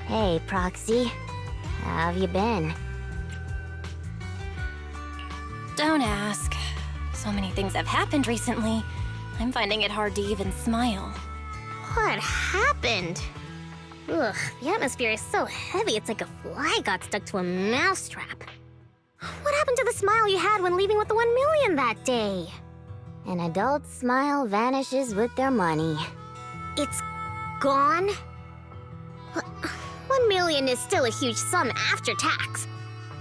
Hey, Proxy. How have you been? Don't ask. So many things have happened recently. I'm finding it hard to even smile. What happened? Ugh, the atmosphere is so heavy it's like a fly got stuck to a mousetrap. What happened to the smile you had when leaving with the 1 million that day? An adult's smile vanishes with their money. It's gone? 1 million is still a huge sum after tax.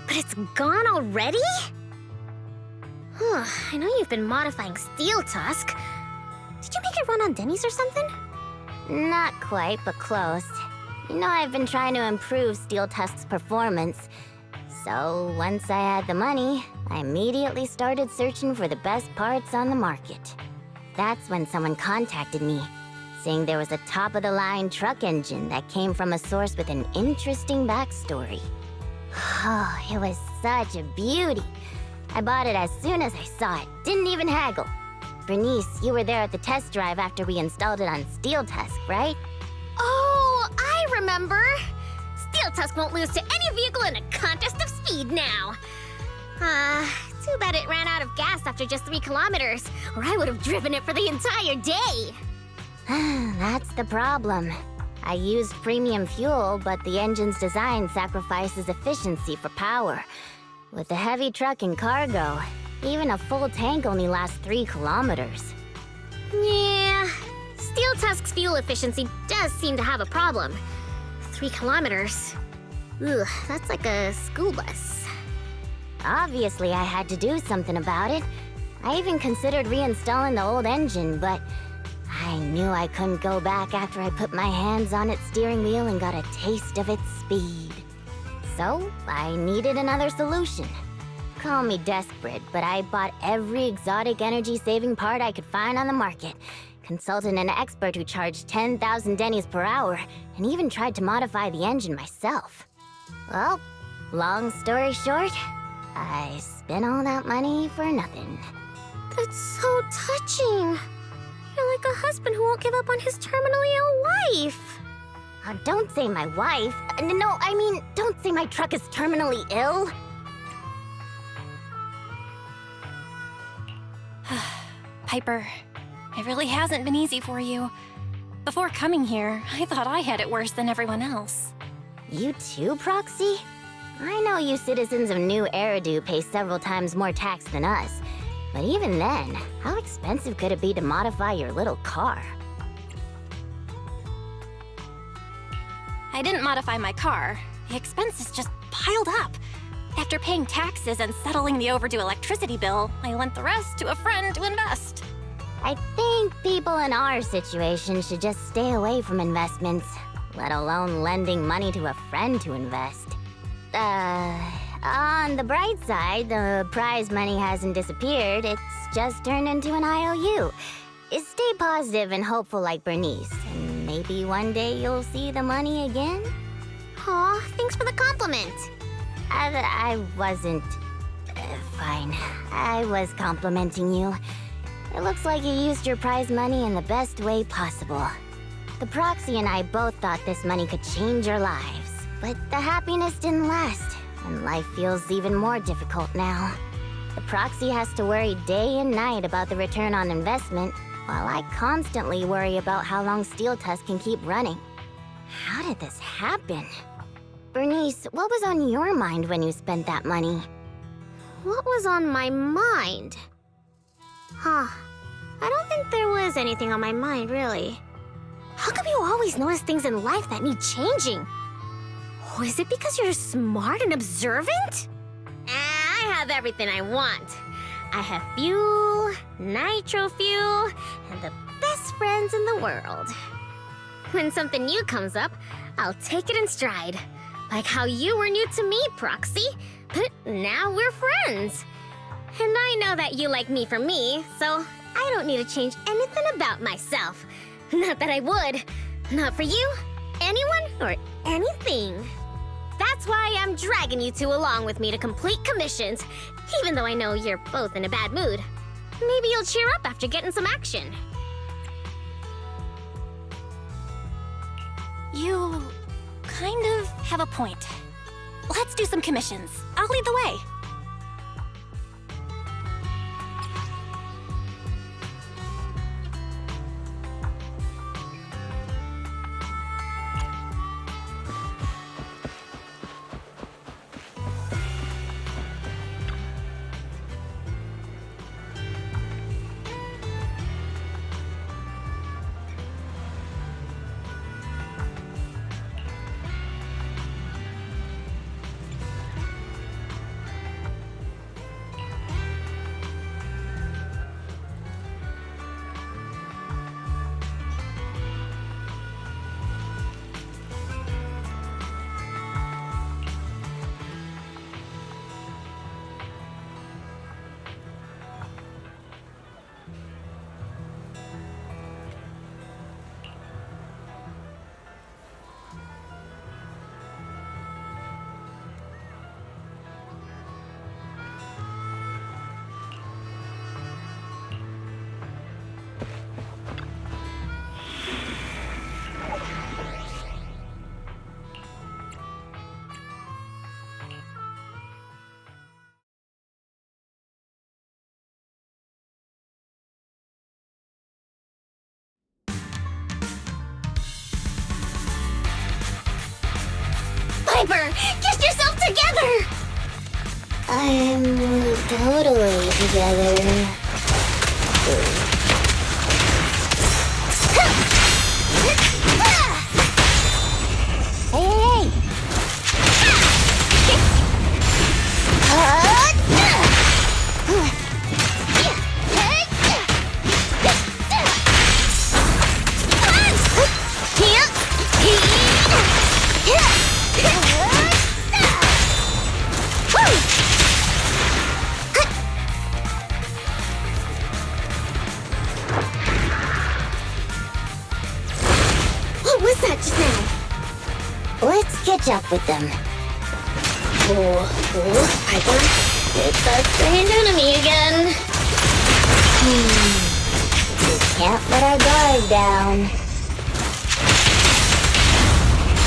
But it's gone already? I know you've been modifying Steel Tusk. Did you make it run on Denny's or something? Not quite, but close. You know, I've been trying to improve Steel Tusk's performance. So, once I had the money, I immediately started searching for the best parts on the market. That's when someone contacted me, saying there was a top-of-the-line truck engine that came from a source with an interesting backstory. Oh, it was such a beauty. I bought it as soon as I saw it, didn't even haggle. Bernice, you were there at the test drive after we installed it on Steel Tusk, right? Oh, I remember! Steel Tusk won't lose to any vehicle in a contest of speed now. Too bad it ran out of gas after just 3 kilometers, or I would have driven it for the entire day. That's the problem. I used premium fuel, but the engine's design sacrifices efficiency for power. With a heavy truck and cargo, even a full tank only lasts 3 kilometers. Yeah, Steel Tusk's fuel efficiency does seem to have a problem. 3 kilometers. Ugh, that's like a school bus. Obviously, I had to do something about it. I even considered reinstalling the old engine, but I knew I couldn't go back after I put my hands on its steering wheel and got a taste of its speed. So, I needed another solution. Call me desperate, but I bought every exotic energy-saving part I could find on the market, consulted an expert who charged 10,000 dennies per hour, and even tried to modify the engine myself. Well, long story short, I spent all that money for nothing. That's so touching. You're like a husband who won't give up on his terminally ill wife. Don't say my wife. No, I mean, don't say my truck is terminally ill. Piper, it really hasn't been easy for you. Before coming here, I thought I had it worse than everyone else. You too, Proxy? I know you citizens of New Eridu pay several times more tax than us. But even then, how expensive could it be to modify your little car? I didn't modify my car. The expenses just piled up. After paying taxes and settling the overdue electricity bill, I lent the rest to a friend to invest. I think people in our situation should just stay away from investments, let alone lending money to a friend to invest. On the bright side, the prize money hasn't disappeared, it's just turned into an IOU. Stay positive and hopeful like Bernice, and maybe one day you'll see the money again? Aw, thanks for the compliment. I wasn't... fine. I was complimenting you. It looks like you used your prize money in the best way possible. The Proxy and I both thought this money could change our lives, but the happiness didn't last, and life feels even more difficult now. The Proxy has to worry day and night about the return on investment, while I constantly worry about how long Steel Tusk can keep running. How did this happen? Bernice, what was on your mind when you spent that money? What was on my mind? I don't think there was anything on my mind, really. How come you always notice things in life that need changing? Oh, is it because you're smart and observant? I have everything I want. I have fuel, nitro fuel, and the best friends in the world. When something new comes up, I'll take it in stride. Like how you were new to me, Proxy, but now we're friends. And I know that you like me for me, so I don't need to change anything about myself. Not that I would. Not for you, anyone, or anything. That's why I'm dragging you two along with me to complete commissions, even though I know you're both in a bad mood. Maybe you'll cheer up after getting some action. You kind of have a point. Let's do some commissions. I'll lead the way. Piper, get yourself together! I'm totally together. Hey! What was that just now? Let's catch up with them. Piper, it's a strange enemy again. We can't let our guard down.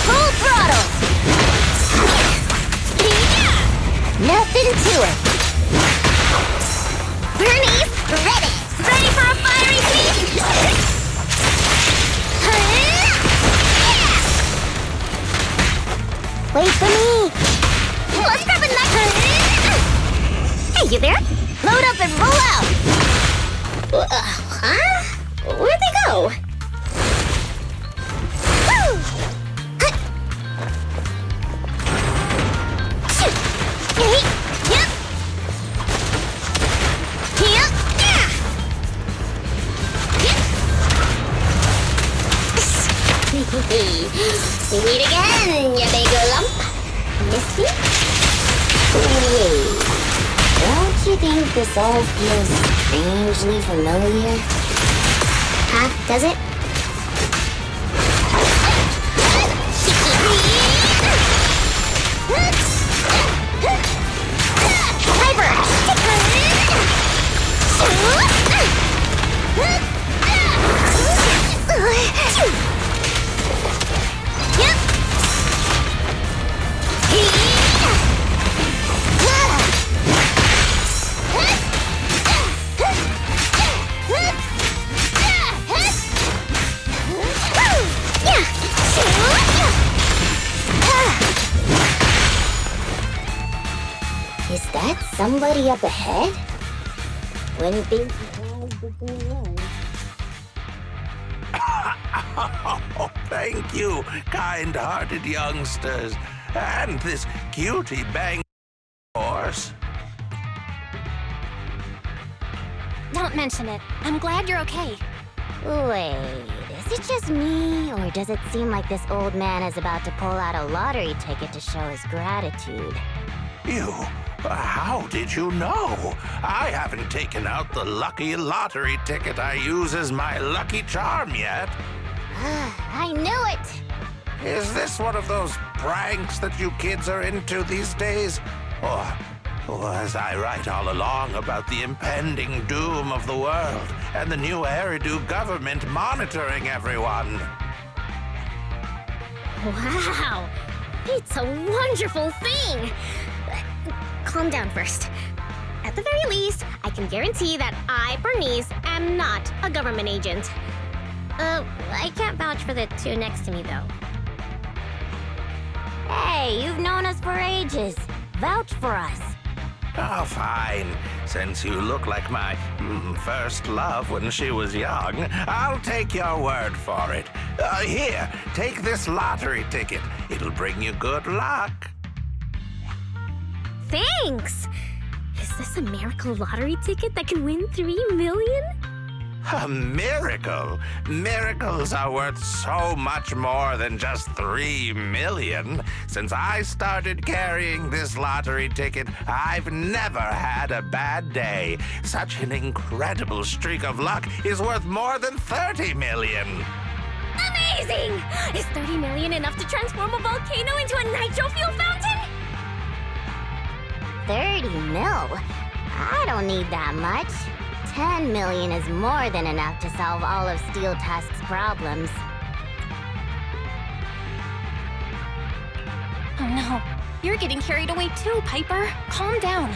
Full throttle! Nothing to it. Bernie's ready! Ready for a fiery feast? Wait for me. Let's grab a knife! Hey, you there? Load up and roll out! Huh? Where'd they go? Woo! Hut. Shoot! Hey! Yep! Yep! Yeah! We meet again, you big lump. Miss me? Wait. Don't you think this all feels strangely familiar? Huh? Does it? Is that somebody up ahead? Wouldn't be surprised if there was. Oh, thank you, kind-hearted youngsters. And this cutie bang horse. Don't mention it. I'm glad you're okay. Wait, is it just me, or does it seem like this old man is about to pull out a lottery ticket to show his gratitude? You, how did you know? I haven't taken out the lucky lottery ticket I use as my lucky charm yet. I knew it! Is this one of those pranks that you kids are into these days? Or was I right all along about the impending doom of the world and the new Eridu government monitoring everyone? Wow! It's a wonderful thing! Calm down first. At the very least, I can guarantee that I, Bernice, am not a government agent. I can't vouch for the two next to me, though. Hey, you've known us for ages. Vouch for us. Oh, fine. Since you look like my first love when she was young, I'll take your word for it. Here, take this lottery ticket. It'll bring you good luck. Thanks! Is this a miracle lottery ticket that can win 3 million? A miracle? Miracles are worth so much more than just 3 million. Since I started carrying this lottery ticket, I've never had a bad day. Such an incredible streak of luck is worth more than 30 million. Amazing! Is 30 million enough to transform a volcano into a nitro fuel fountain? 30 mil? I don't need that much. 10 million is more than enough to solve all of Steel Tusk's problems. Oh no, you're getting carried away too, Piper. Calm down.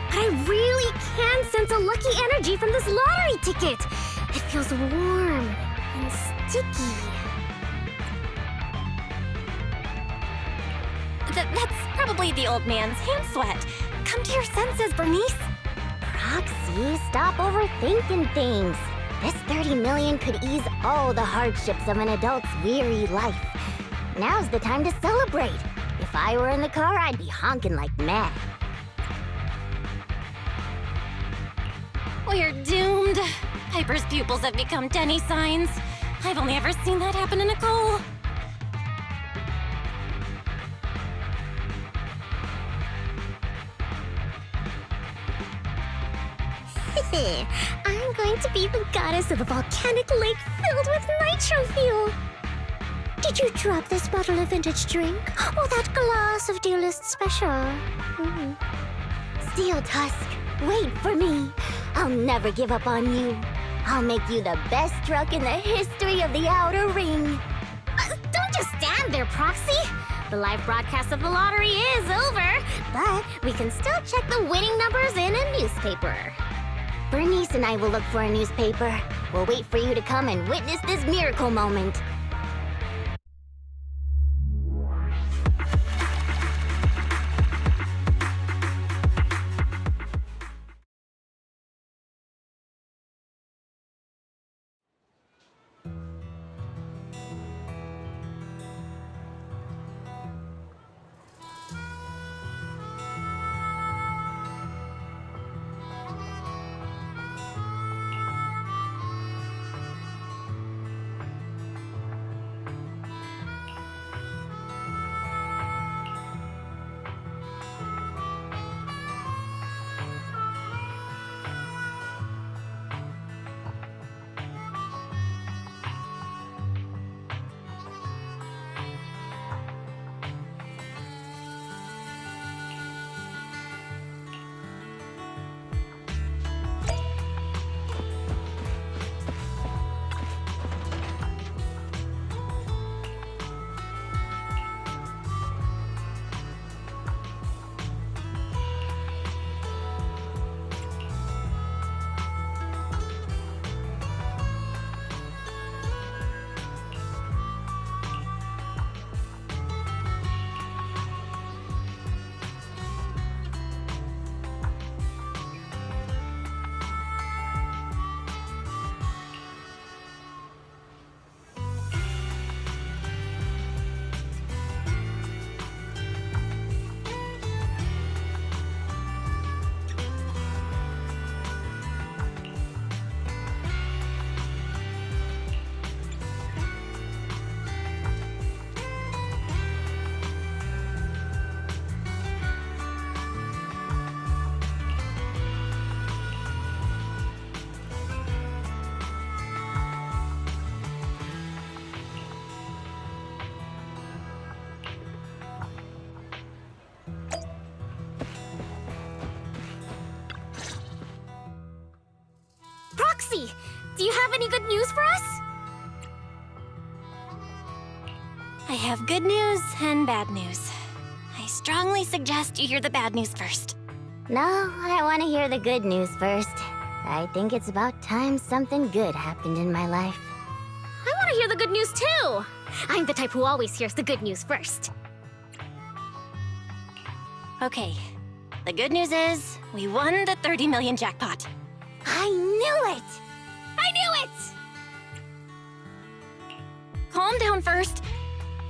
But I really can sense a lucky energy from this lottery ticket. It feels warm and sticky. That's probably the old man's hand sweat. Come to your senses, Bernice. Roxy, stop overthinking things. This 30 million could ease all the hardships of an adult's weary life. Now's the time to celebrate. If I were in the car, I'd be honking like mad. We're doomed. Piper's pupils have become Denny signs. I've only ever seen that happen in a Nicole. I'm going to be the goddess of a volcanic lake filled with nitro fuel. Did you drop this bottle of vintage drink? Or that glass of dearest special? Steel Tusk, wait for me. I'll never give up on you. I'll make you the best truck in the history of the Outer Ring. Don't just stand there, Proxy. The live broadcast of the lottery is over, but we can still check the winning numbers in a newspaper. Bernice and I will look for a newspaper. We'll wait for you to come and witness this miracle moment. Proxy, do you have any good news for us? I have good news and bad news. I strongly suggest you hear the bad news first. No, I want to hear the good news first. I think it's about time something good happened in my life. I want to hear the good news too. I'm the type who always hears the good news first. Okay, the good news is we won the 30 million jackpot. I knew it! I knew it! Calm down first.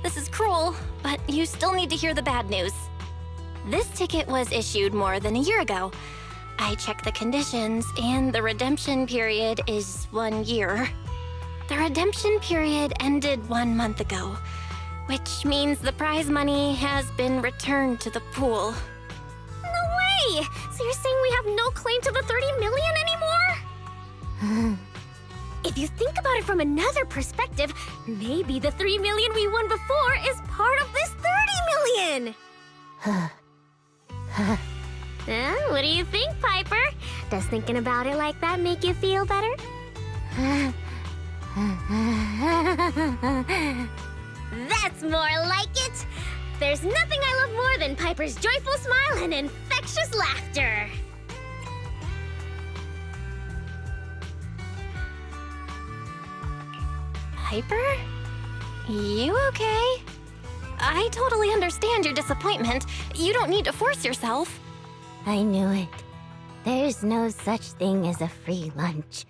This is cruel, but you still need to hear the bad news. This ticket was issued more than a year ago. I checked the conditions, and the redemption period is 1 year. The redemption period ended 1 month ago, which means the prize money has been returned to the pool. No way! So you're saying we have no claim to the 30 million anymore? If you think about it from another perspective, maybe the 3 million we won before is part of this 30 million! What do you think, Piper? Does thinking about it like that make you feel better? That's more like it! There's nothing I love more than Piper's joyful smile and infectious laughter! Piper? You okay? I totally understand your disappointment. You don't need to force yourself. I knew it. There's no such thing as a free lunch.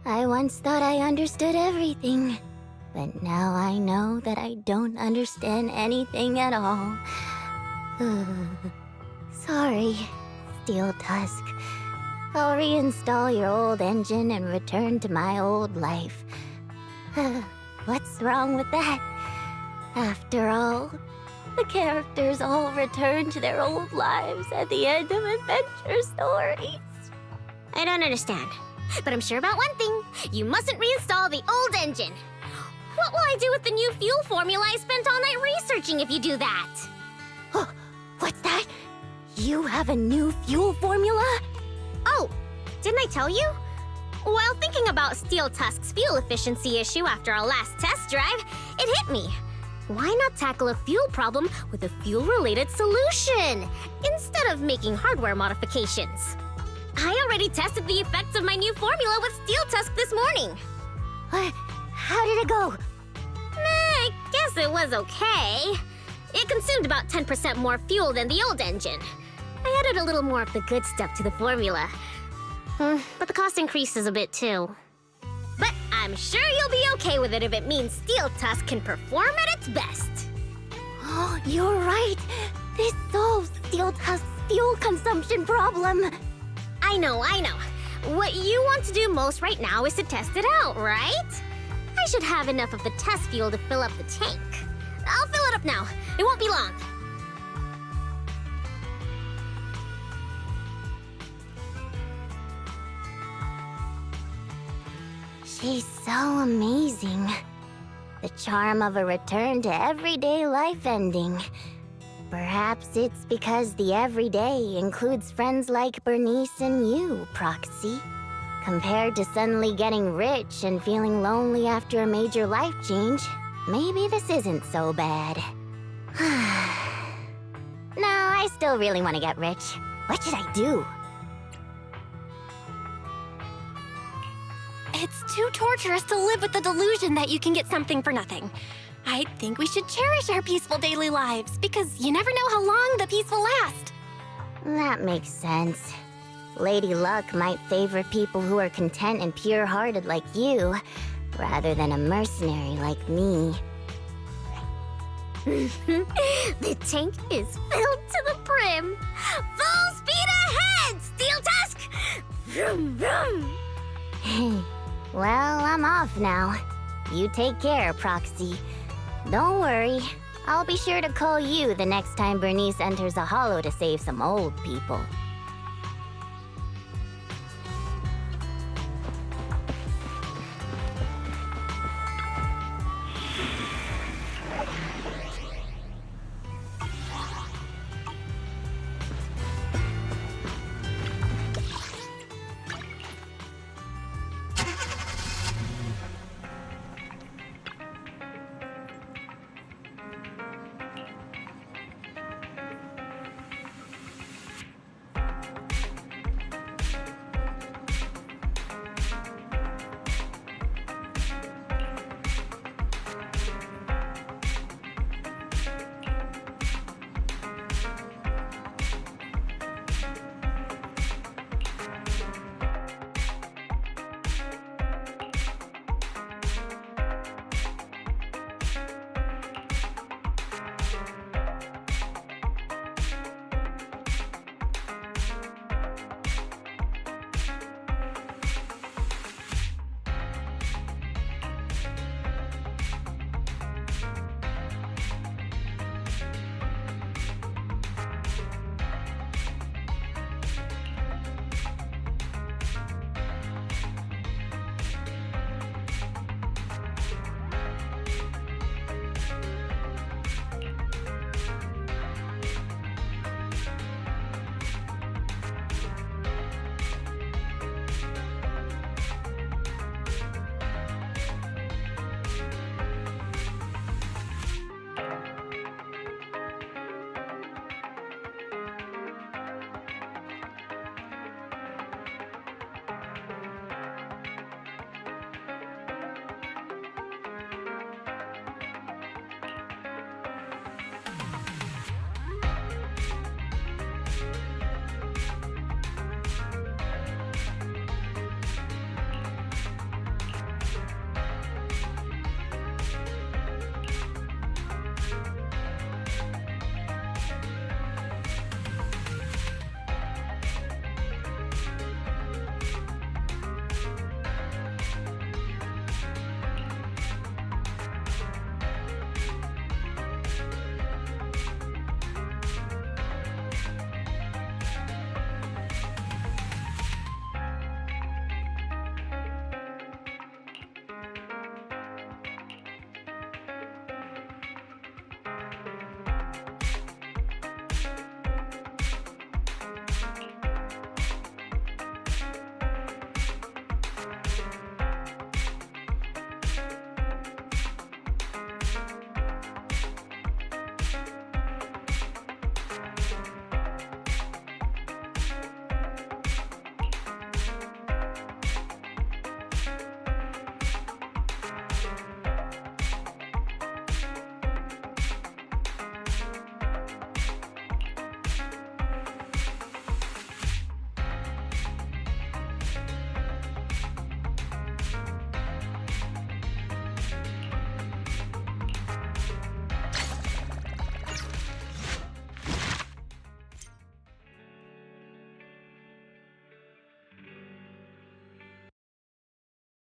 I once thought I understood everything, but now I know that I don't understand anything at all. Sorry, Steel Tusk. I'll reinstall your old engine and return to my old life. What's wrong with that? After all, the characters all return to their old lives at the end of adventure stories. I don't understand, but I'm sure about one thing. You mustn't reinstall the old engine. What will I do with the new fuel formula I spent all night researching if you do that? Oh, what's that? You have a new fuel formula? Oh, didn't I tell you? While thinking about Steel Tusk's fuel efficiency issue after our last test drive, it hit me. Why not tackle a fuel problem with a fuel-related solution, instead of making hardware modifications? I already tested the effects of my new formula with Steel Tusk this morning. How did it go? I guess it was okay. It consumed about 10% more fuel than the old engine. I added a little more of the good stuff to the formula. But the cost increases a bit too. But I'm sure you'll be okay with it if it means Steel Tusk can perform at its best. Oh, you're right. This solves Steel Tusk's fuel consumption problem. I know. What you want to do most right now is to test it out, right? I should have enough of the test fuel to fill up the tank. I'll fill it up now. It won't be long. She's so amazing. The charm of a return to everyday life ending. Perhaps it's because the everyday includes friends like Bernice and you, Proxy. Compared to suddenly getting rich and feeling lonely after a major life change, maybe this isn't so bad. No, I still really want to get rich. What should I do? It's too torturous to live with the delusion that you can get something for nothing. I think we should cherish our peaceful daily lives, because you never know how long the peace will last. That makes sense. Lady Luck might favor people who are content and pure-hearted like you, rather than a mercenary like me. The tank is filled to the brim. Full speed ahead, Steel Tusk! Vroom, vroom. Well, I'm off now. You take care, Proxy. Don't worry. I'll be sure to call you the next time Bernice enters a hollow to save some old people.